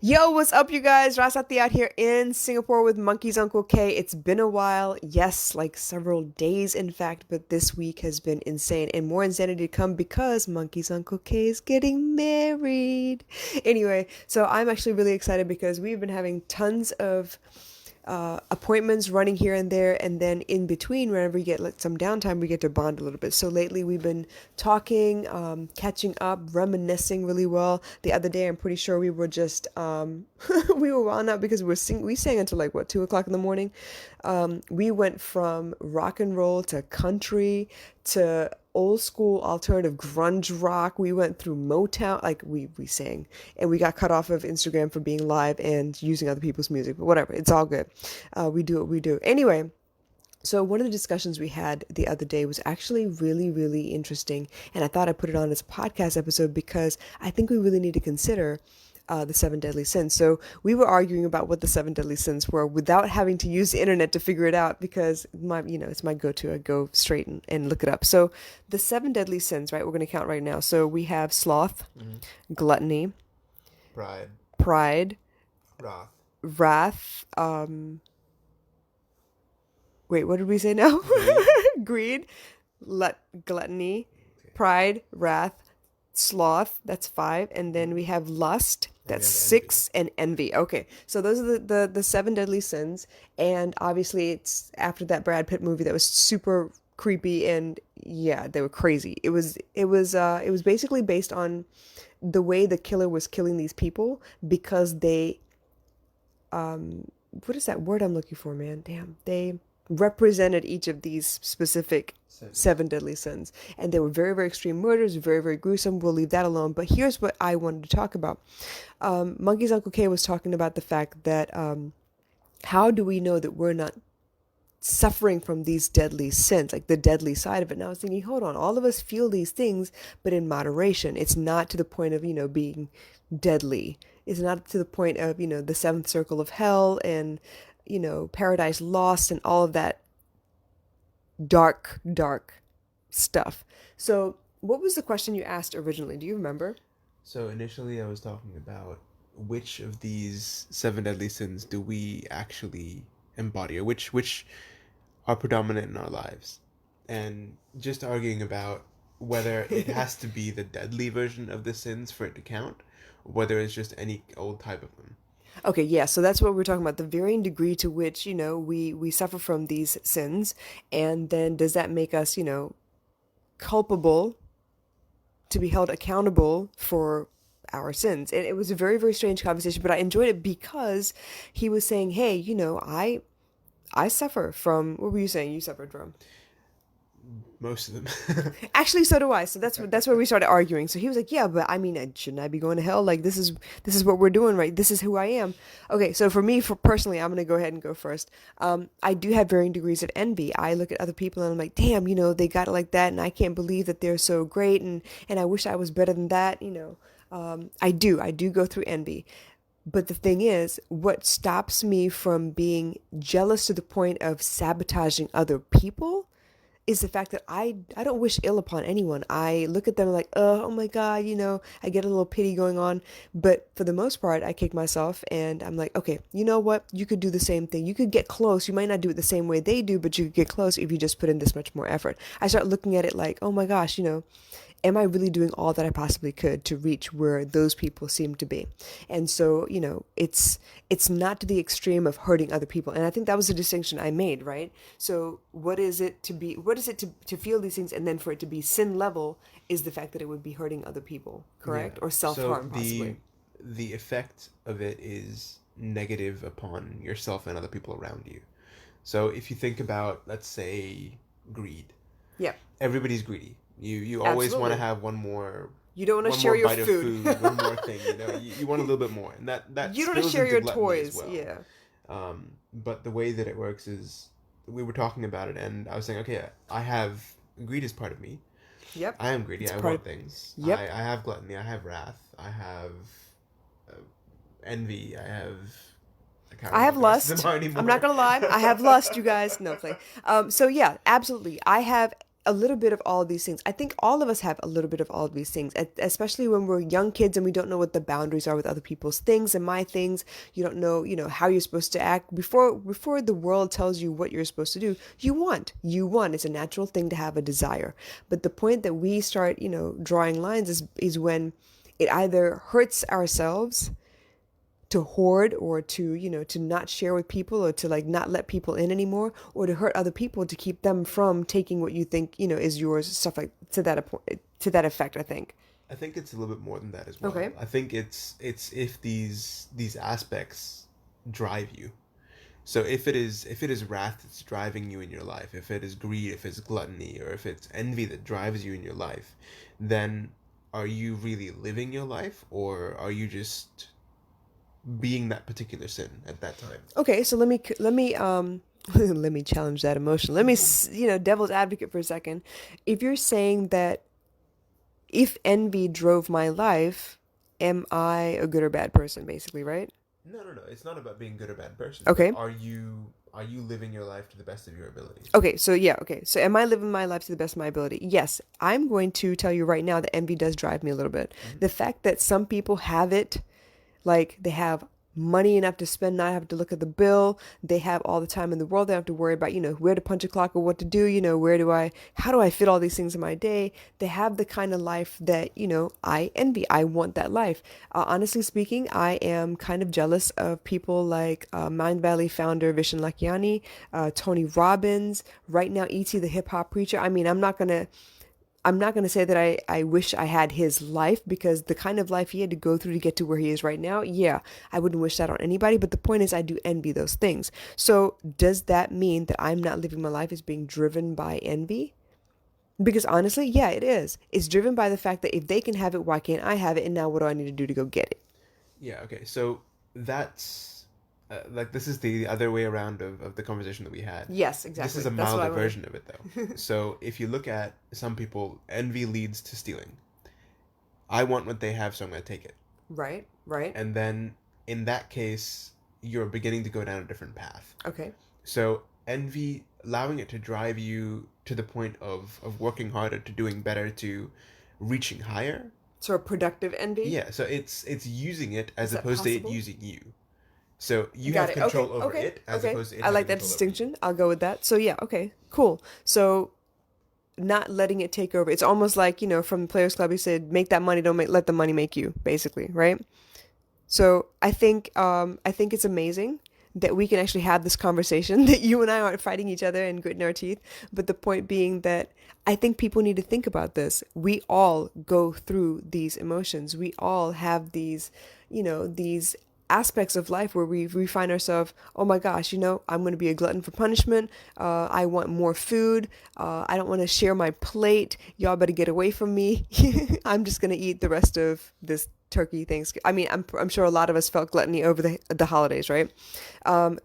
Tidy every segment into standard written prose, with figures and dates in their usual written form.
Yo, what's up, you guys? Rasathi out here in Singapore with Monkey's Uncle K. It's been a while. Yes, like several days, in fact, but this week has been insane and more insanity to come because Monkey's Uncle K is getting married. Anyway, so I'm actually really excited because we've been having tons of appointments running here and there, and then in between, whenever we get like some downtime, we get to bond a little bit. So lately, we've been talking, catching up, reminiscing really well. The other day, I'm pretty sure we were just we were wound up because we sang until like what 2 o'clock in the morning. We went from rock and roll to country to old school alternative grunge rock. We went through Motown, like we sang, and we got cut off of Instagram for being live and using other people's music. But whatever, it's all good. We do what we do. Anyway, so one of the discussions we had the other day was actually really, really interesting, and I thought I'd put it on as a podcast episode because I think we really need to consider the seven deadly sins. So we were arguing about what the seven deadly sins were without having to use the internet to figure it out because it's my go-to. I go straight and look it up. So the seven deadly sins, right? We're going to count right now. So we have sloth, gluttony, Pride, pride, wrath, wrath. Wait, what did we say now? greed. Greed, gluttony, pride, wrath, sloth. That's five, and then we have lust. And we That's have six, and envy. Okay, so those are the seven deadly sins, and obviously it's after that Brad Pitt movie that was super creepy, and yeah, they were crazy. It was basically based on the way the killer was killing these people because they what is that word I'm looking for, man? Damn, they represented each of these specific seven deadly sins, and they were very, very extreme murders, very, very gruesome. We'll leave that alone. But here's what I wanted to talk about. Monkey's Uncle K was talking about the fact that how do we know that we're not suffering from these deadly sins, like the deadly side of it? And I was thinking, hold on, all of us feel these things, but in moderation. It's not to the point of, being deadly. It's not to the point of, the seventh circle of hell and, paradise lost and all of that dark, dark stuff. So, what was the question you asked originally? Do you remember? So initially, I was talking about which of these seven deadly sins do we actually embody, or which are predominant in our lives, and just arguing about whether it has to be the deadly version of the sins for it to count, or whether it's just any old type of them. Okay, yeah, so that's what we're talking about, the varying degree to which, we suffer from these sins, and then does that make us, culpable to be held accountable for our sins? And it was a very, very strange conversation, but I enjoyed it because he was saying, hey, I suffer from, what were you saying you suffered from? Most of them. Actually, so do I. So that's where we started arguing. So he was like, "Yeah, but I mean, shouldn't I be going to hell? Like this is what we're doing, right? This is who I am." Okay, so for me, for personally, I'm gonna go ahead and go first. I do have varying degrees of envy. I look at other people and I'm like, "Damn, they got it like that, and I can't believe that they're so great, and I wish I was better than that." I do go through envy. But the thing is, what stops me from being jealous to the point of sabotaging other people is the fact that I don't wish ill upon anyone. I look at them like, oh my God, I get a little pity going on. But for the most part, I kick myself and I'm like, okay, you know what? You could do the same thing. You could get close. You might not do it the same way they do, but you could get close if you just put in this much more effort. I start looking at it like, oh my gosh, am I really doing all that I possibly could to reach where those people seem to be? And so, it's not to the extreme of hurting other people. And I think that was the distinction I made, right? So what is it to feel these things, and then for it to be sin level is the fact that it would be hurting other people, correct? Yeah. Or self-harm, So possibly. the effect of it is negative upon yourself and other people around you. So if you think about, let's say, greed, Yeah, everybody's greedy. You always want to absolutely. have You don't want to one share more your bite of food. food, one more thing. You want a little bit more, and that You don't want to spills share into your gluttony as toys. well. Yeah. But the way that it works is, we were talking about it, and I was saying, okay, I have greed as part of me. Yep. I am greedy. It's I part want of. things. Yep. I have gluttony. I have wrath. I have uh, envy. I have. I can't I remember have what the rest of lust. them are I'm not anymore. gonna lie. I have lust, you guys. No play. So yeah, absolutely. I have. a little bit of all of these things. I think all of us have a little bit of all of these things, especially when we're young kids and we don't know what the boundaries are with other people's things and my things. You don't know, how you're supposed to act before the world tells you what you're supposed to do. You want. It's a natural thing to have a desire. But the point that we start, drawing lines is when it either hurts ourselves to hoard or to not share with people or to like not let people in anymore or to hurt other people to keep them from taking what you think is yours, stuff like to that effect, I think. I think it's a little bit more than that as well. Okay. I think it's if these aspects drive you. So if it is wrath that's driving you in your life, if it is greed, if it's gluttony, or if it's envy that drives you in your life, then are you really living your life, or are you just being that particular sin at that time? Okay, so let me let me challenge that emotion. Let me devil's advocate for a second. If you're saying that if envy drove my life, am I a good or bad person, basically, right? No, no, no. It's not about being good or bad person. But Okay. are you living your life to the best of your ability? Okay, so yeah, okay. So am I living my life to the best of my ability? Yes. I'm going to tell you right now that envy does drive me a little bit. Mm-hmm. The fact that some people have it, like they have money enough to spend, not have to look at the bill. They have all the time in the world. They don't have to worry about, where to punch a clock or what to do, how do I fit all these things in my day? They have the kind of life that, I envy. I want that life. Honestly speaking, I am kind of jealous of people like Mind Valley founder Vishen Lakhiani, Tony Robbins, right now E.T. the hip hop preacher. I mean, I'm not going to say that I wish I had his life because the kind of life he had to go through to get to where he is right now, yeah, I wouldn't wish that on anybody. But the point is, I do envy those things. So does that mean that I'm not living my life as being driven by envy? Because honestly, yeah, it is. It's driven by the fact that if they can have it, why can't I have it? And now what do I need to do to go get it? Yeah. Okay. So that's like this is the other way around of the conversation that we had. Yes, This exactly. is a That's what I milder want. version of it, though. So if you look at some people, envy leads to stealing. I want what they have, so I'm going to take it. Right, right. And then in that case, you're beginning to go down a different path. Okay. So envy, allowing it to drive you to the point of working harder, to doing better, to reaching higher. Sort of productive envy. Yeah. So it's using it Is as that opposed to it possible? using you. So you Got have it. Okay. control over Okay. it as Okay. opposed to it I like having that control over you. distinction. I'll go with that. So yeah. Okay. Cool. So not letting it take over. It's almost like, from the Players Club, he said, make that money, don't let the money make you, basically, right? So I think it's amazing that we can actually have this conversation, that you and I aren't fighting each other and gritting our teeth. But the point being that I think people need to think about this. We all go through these emotions. We all have these aspects of life where we find ourselves, oh my gosh, I'm going to be a glutton for punishment. I want more food. I don't want to share my plate. Y'all better get away from me. I'm just going to eat the rest of this turkey Thanksgiving. I mean, I'm sure a lot of us felt gluttony over the holidays, right?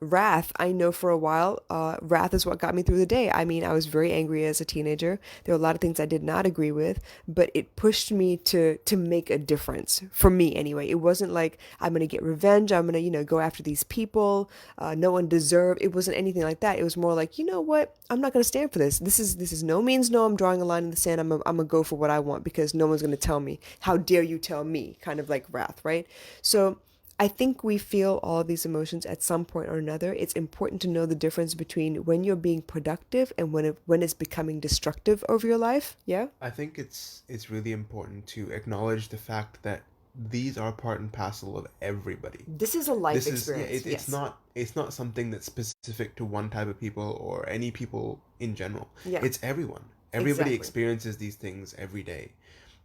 Wrath, I know for a while, wrath is what got me through the day. I mean, I was very angry as a teenager. There were a lot of things I did not agree with, but it pushed me to make a difference for me anyway. It wasn't like I'm gonna get revenge. I'm gonna go after these people. No one deserved. It wasn't anything like that. It was more like, you know what? I'm not gonna stand for this. This is no means no. I'm drawing a line in the sand. I'm gonna go for what I want because no one's gonna tell me. How dare you tell me? Kind of like wrath, right? So I think we feel all of these emotions at some point or another. It's important to know the difference between when you're being productive and when it's becoming destructive over your life. Yeah? I think it's really important to acknowledge the fact that these are part and parcel of everybody. This is a life This is yeah, experience. Yes. it's not something that's specific to one type of people or any people in general. Yeah. It's everyone. Everybody Exactly. experiences these things every day.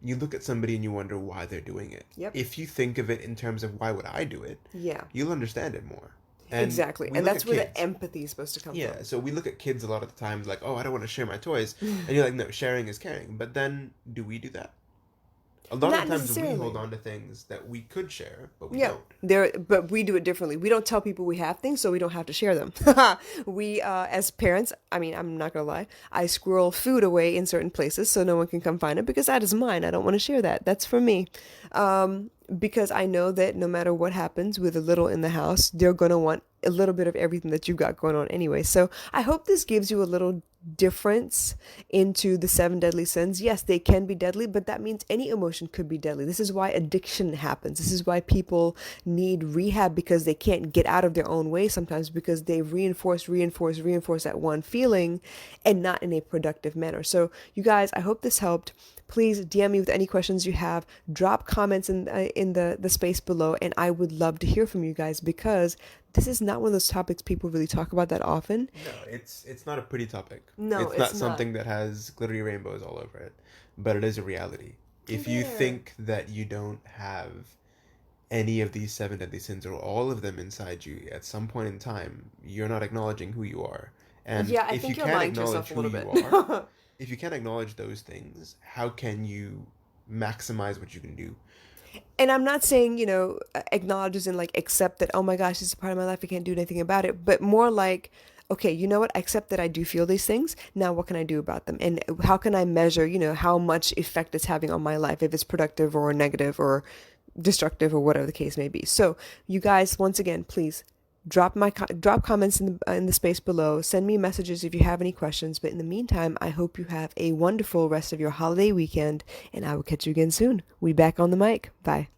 You look at somebody and you wonder why they're doing it. Yep. If you think of it in terms of why would I do it, Yeah. you'll understand it more. And Exactly. we And look that's at where kids. the empathy is supposed to come Yeah, from. so we look at kids a lot of the times like, oh, I don't want to share my toys. And you're like, no, sharing is caring. But then do we do that? A lot Not of the times we necessarily. hold on to things that we could share, but we Yeah, don't. but we do it differently. We don't tell people we have things, so we don't have to share them. We, as parents, I mean, I'm not gonna lie, I squirrel food away in certain places so no one can come find it because that is mine. I don't want to share that. That's for me. Because I know that no matter what happens with a little in the house, they're gonna want a little bit of everything that you've got going on anyway. So I hope this gives you a little difference into the seven deadly sins. Yes, they can be deadly, but that means any emotion could be deadly. This is why addiction happens. This is why people need rehab, because they can't get out of their own way sometimes, because they reinforce that one feeling and not in a productive manner. So, you guys, I hope this helped. Please DM me with any questions you have. Drop comments in the space below, and I would love to hear from you guys, because this is not one of those topics people really talk about that often. No, it's not a pretty topic. No, It's it's not not. something that has glittery rainbows all over it, but it is a reality. If you There. think that you don't have any of these seven deadly sins or all of them inside you at some point in time, you're not acknowledging who you are. And Yeah, I if you think you're can't lying to acknowledge yourself a who little you bit. are, if you can't acknowledge those things, how can you maximize what you can do? And I'm not saying, acknowledge and like accept that, oh my gosh, this is a part of my life, I can't do anything about it, but more like, okay, you know what? I accept that I do feel these things. Now, what can I do about them? And how can I measure, how much effect it's having on my life, if it's productive or negative or destructive or whatever the case may be. So, you guys, once again, please drop comments in the space below. Send me messages if you have any questions. But in the meantime, I hope you have a wonderful rest of your holiday weekend, and I will catch you again soon. We back on the mic. Bye.